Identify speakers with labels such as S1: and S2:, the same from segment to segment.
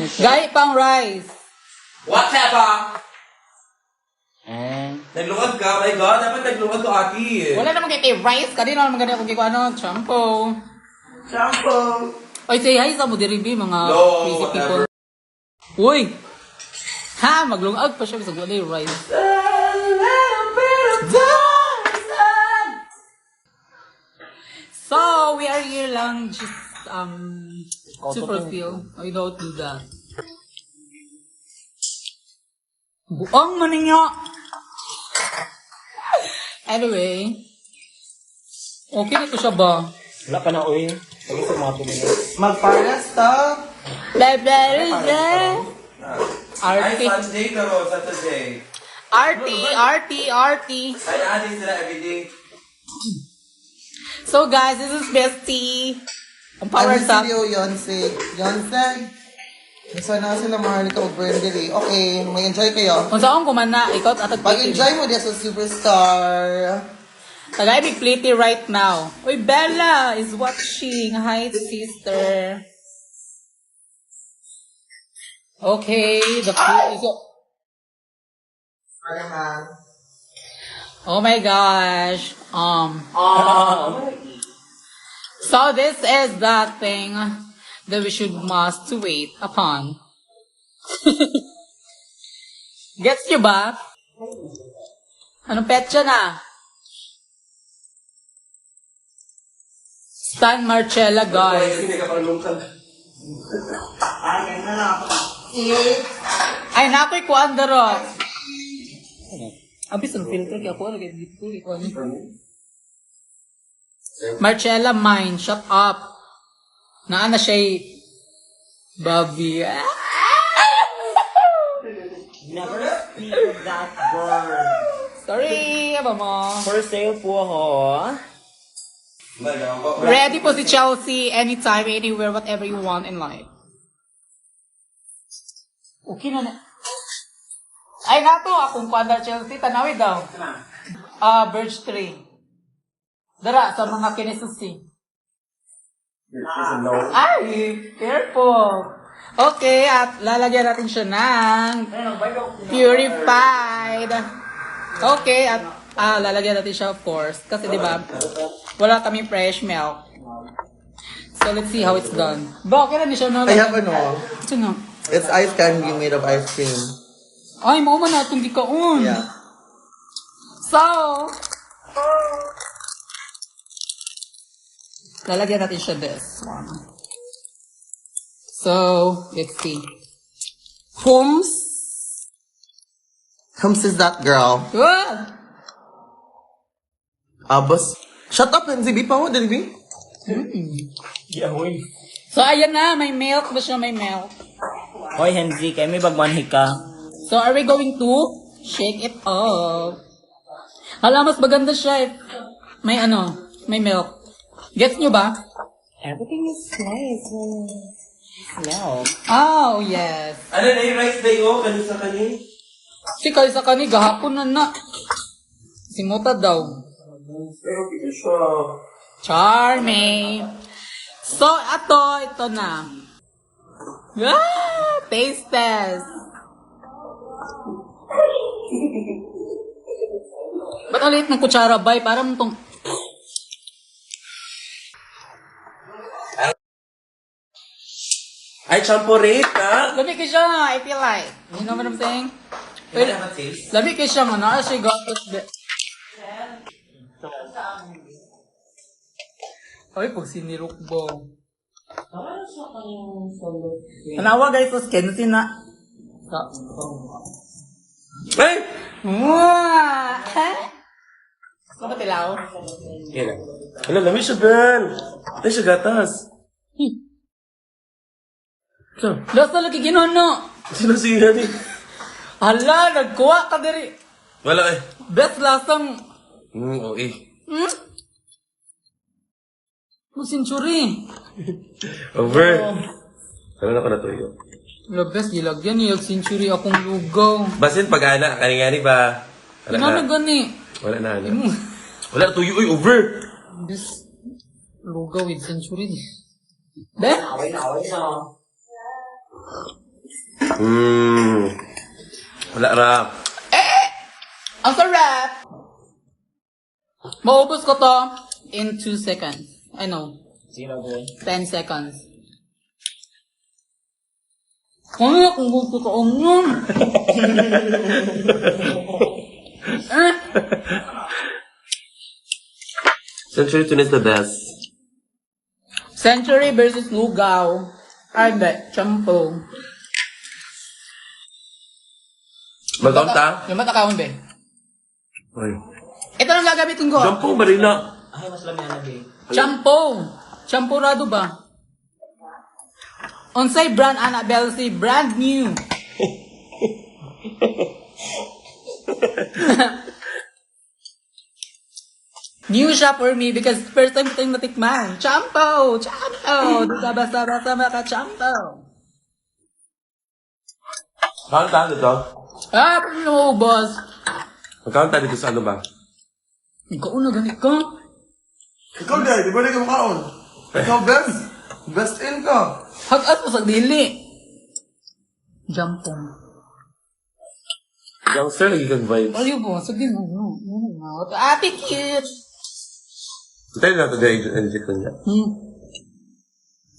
S1: Gay pang rice.
S2: Whatever! Naglungag ka, my God. Dapat naglungag ka, ate.
S1: Wala naman kay rice. Kanina naman ganyan kung ano, shampoo.
S2: Shampoo.
S1: Oy, say hi sa mo diribi mga
S2: No,
S1: crazy
S2: whatever.
S1: people. Uy! Ha, maglungag pa siya sa wala yung rice. So, we are here lang just super feel. I don't do that. Buong maninyo! Anyway. Okay na to siya ba?
S3: Wala pa na, uy. Pag isa mga 2 minutes.
S2: Magparas to.
S1: Blah, blah, blah.
S2: Ay,
S1: Arty.
S2: Sunday ka ro, Saturday.
S1: Arty.
S2: Ay, natin sila everyday.
S1: So guys, this is Bestie. Ang power
S4: Ano
S1: up.
S4: si Yonse? Sana sila Maharlika o Brendery. Okay, may enjoy kayo.
S1: Kung saan kumana, ikot at
S4: Pag-enjoy mo din sa Superstar.
S1: Tagay big plate right now. Uy, Bella is watching. Hi, sister. Okay, the food is... Oh my gosh. So this is the thing that we must wait upon. Gets nyo ba? Anong petsa na? Stan Marcella, guys.
S2: Hindi ka parang lungkal.
S1: Ay, nakoy ko andarot. Abis ang filter kaya ako. Marcella, mine. Shut up. Naana siya Bobby.
S3: Never speak of that word.
S1: Sorry, mama.
S3: For sale po ako.
S1: Ready po si Chelsea anytime, anywhere, whatever you want in life. Okay na na. Ay, nato akong kwanda Chelsea. Tanawid daw. Birch tree. Dara, sa mga kinisusi. Ay, careful. Okay, at lalagyan natin siya ng purified. Okay, at lalagyan natin siya of course. Kasi di ba wala kaming fresh milk. So let's see how it's done. Ba, okay na di siya na.
S4: I have ano.
S1: Ito na.
S4: It's ice candy made of ice cream.
S1: Ay, mauman na itong gikaon.
S4: Yeah.
S1: So, lalagyan natin siya this one. So, let's see.
S4: Hums? Hums is that girl.
S1: Good.
S4: Abos. Shut up, NZB pa mo, Delby.
S3: Yeah, uy.
S1: So, ayan na. May milk ba siya? May milk.
S3: Hoy, Henry, kayo may bagmanhi ka.
S1: So, are we going to shake it up? Hala, mas maganda siya if may may milk. Gets nyo ba?
S3: Everything is nice. Milk.
S1: Oh, yes.
S2: Ano na yung rice day ko? Kanin sa kanin?
S1: Si Kaysa kani, gahapon na. Simuta daw.
S2: Pero kita siya.
S1: Charming. So, ito na. Taste test. Ba't ulit ng kutsara, bay? Parang itong...
S2: Ay, champorate, ha?
S1: Lamig ka siya, I feel like. You know what I'm saying?
S2: Wait, taste?
S1: Lamig ka siya, ano? She got this... Ay, pag sinirukbo. Tanawa guys, sa skin na.
S2: Ay!
S1: Mwah! Ano ba tilaw?
S2: Yan lang. Ano, lamig siya, Ben. Ito siya gatas. Saan?
S1: Lasa lagi ginono.
S2: Sino siya ni?
S1: Hala, nagkuha ka diri.
S2: Wala eh.
S1: Best lasang...
S2: Oo eh.
S1: Century.
S2: Over. Ano na ko na to yun?
S1: The best, gilagyan niya. Century akong lugaw.
S2: Basin pag-ana, kani-kani ba? Wala
S1: Ano
S2: na.
S1: gani?
S2: Wala na, ano. Wala na tuyo, uy, over!
S1: Best lugaw with century. Be?
S2: Wala ra.
S1: Ang sarap! Maubos ko to in 2 seconds. I know.
S3: Sino ba?
S1: 10 seconds. Kaya kung gusto ko yun.
S2: Century Tune is the best.
S1: Century versus Lugaw. Arbe, Champo.
S2: Magkaunta?
S1: Yung matakawin, be.
S2: Ay.
S1: Ito lang gagamitin ko.
S2: Shampoo, Marina.
S3: Ay, mas lamyan na, babe.
S1: Champo. Champurado ba? Onsay brand, Annabelle, si brand new. New siya for me because first time ko tayong natikman. Champo! Champo! Di ka basta-basta maka-champo.
S2: Magkaunta dito?
S1: Ah, no, boss.
S2: Magkaunta dito sa ano ba?
S1: Ikaw na ganit ka.
S4: Ikaw dahil, di ba na ka makaon? Ikaw best. Best in ka.
S1: Hag-as mo sa dili. Jampong.
S2: Youngster, lagi kang vibes.
S1: Ayaw po, sabihin mo. Ate, cute.
S2: Tayo na ito dahil edit ko niya.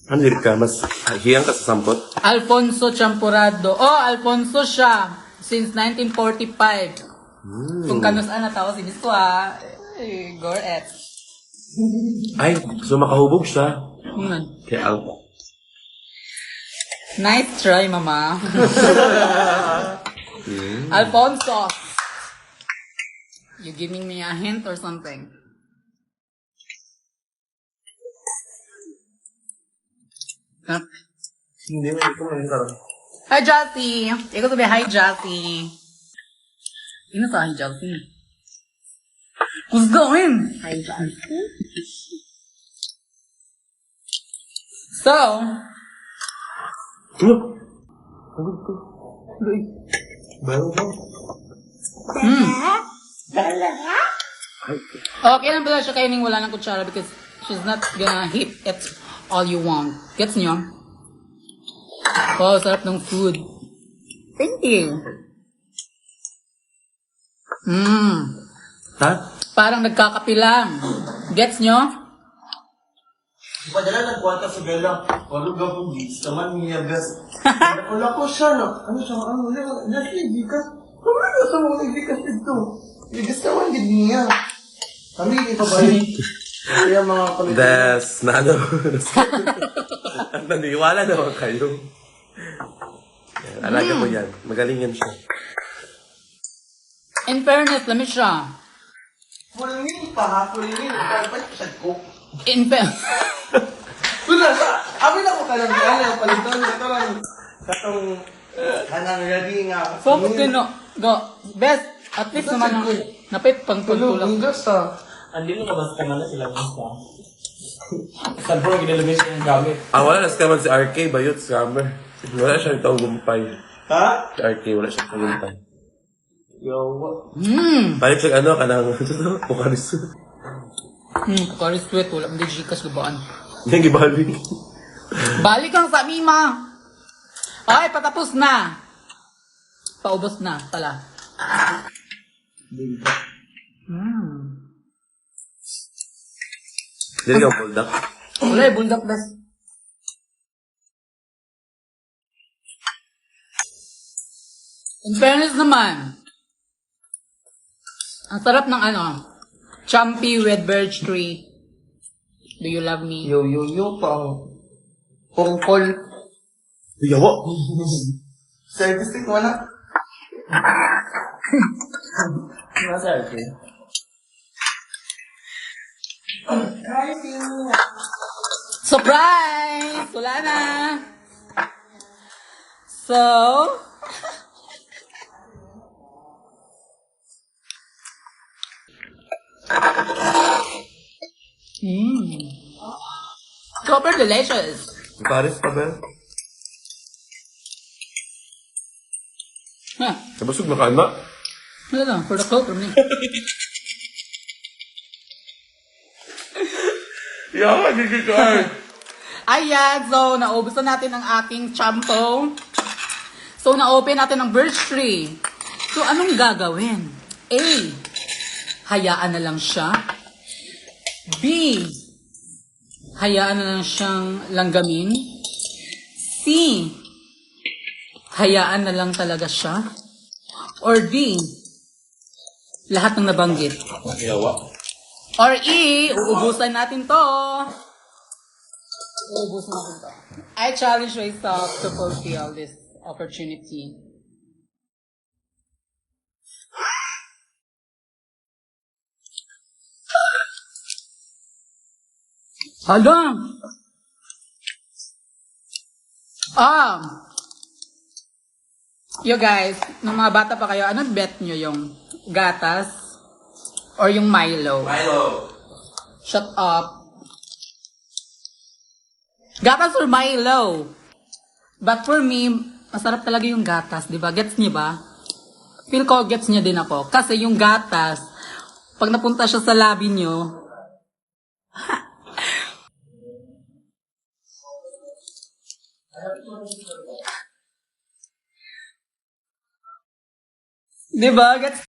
S2: Ano dito ka? Mas hiyang ka sa sampot?
S1: Alfonso Champurado. Oh, Alfonso siya. Since 1945. Kung kanusaan na tao si Bisto ha. Goret.
S2: Ay, so makahubog siya. Kaya Alpha.
S1: Nice try, mama. Alfonso. You giving me a hint or something? Huh?
S2: Hindi mo ito mo karon.
S1: Hi, Jassy. Ikaw sabi, hi, Jassy. Ino sa hi, Jassy? Who's going? Hi, Jassy. So,
S2: Ano? Bago ba?
S1: okay lang pala siya kainin wala ng kutsara because she's not gonna hit it all you want. Gets niyo? Wow, sarap ng food. Thank you.
S2: Ha?
S1: Parang nagkakapi lang. Gets niyo?
S4: Padala ng kwarta sa Bella. Walo ka po, Gis. Naman niya best. Wala ko siya, no? Ano siya? Ano? Nasa ibigas. Wala ka sa mga ibigas dito. Ibigas naman din niya. Kami, ito ba yun? Kaya mga kulit.
S2: Des, na ano? Naniwala naman kayo. Yan, alaga ko yan. Magaling yan siya.
S1: In fairness, lamig siya.
S4: Fulmin pa ha, fulmin. Dapat siya ko.
S1: In fairness.
S4: Wala siya. Amin ako ka lang. Ano, palitan. Ito lang. Katong, kanang ready nga.
S1: Focus kino. Go. Best. At least naman ang napit pang
S4: Tulog,
S1: pagtulak.
S4: ang gasta.
S3: Andi mo na basta man na sila basta. Saan po ginalagay siya yung gamit?
S2: Wala na scammer si RK, bayot, scammer. Wala siyang tagumpay.
S4: Ha?
S2: Si RK, wala siyang tagumpay.
S3: Yo, what?
S2: Palit siya ano, kanang, Pukaris.
S1: Kari sweat. Wala hindi Gcash lubaan.
S2: Yan, gibalik.
S1: Balik kang sa mima. Ay, patapos na. Paubos na pala.
S2: Dili ka hold up.
S1: Wala, bulldog best. In fairness naman, ang sarap ng ano, Chumpy with birch tree. Do you love me?
S4: Yo, pang pongkol.
S2: Yawa.
S4: Service stick, wala.
S3: Nasa RK?
S1: Surprise! Wala na! So, super delicious.
S2: Paris pa ba?
S1: Ha,
S2: Kabusog na ka, anak.
S1: wala lang, for the cloak room
S2: Yawa, gigigay.
S1: Ayan, so naubos na natin ang ating champo. So, na-open natin ang birch tree. So, anong gagawin? A. Hayaan na lang siya. B. Hayaan na lang siyang langgamin. C. Hayaan na lang talaga siya. Or D. Lahat ng nabanggit.
S2: Yawa.
S1: Or E. Uubusan natin to. Uubusan natin to. I challenge myself to fulfill this opportunity. Hala! You guys, nung mga bata pa kayo, anong bet nyo? Yung gatas or yung Milo?
S2: Milo.
S1: Shut up. Gatas or Milo? But for me, masarap talaga yung gatas, di ba? Gets niyo ba? Feel ko gets niyo din ako. Kasi yung gatas, pag napunta siya sa labi niyo, di ba? Gets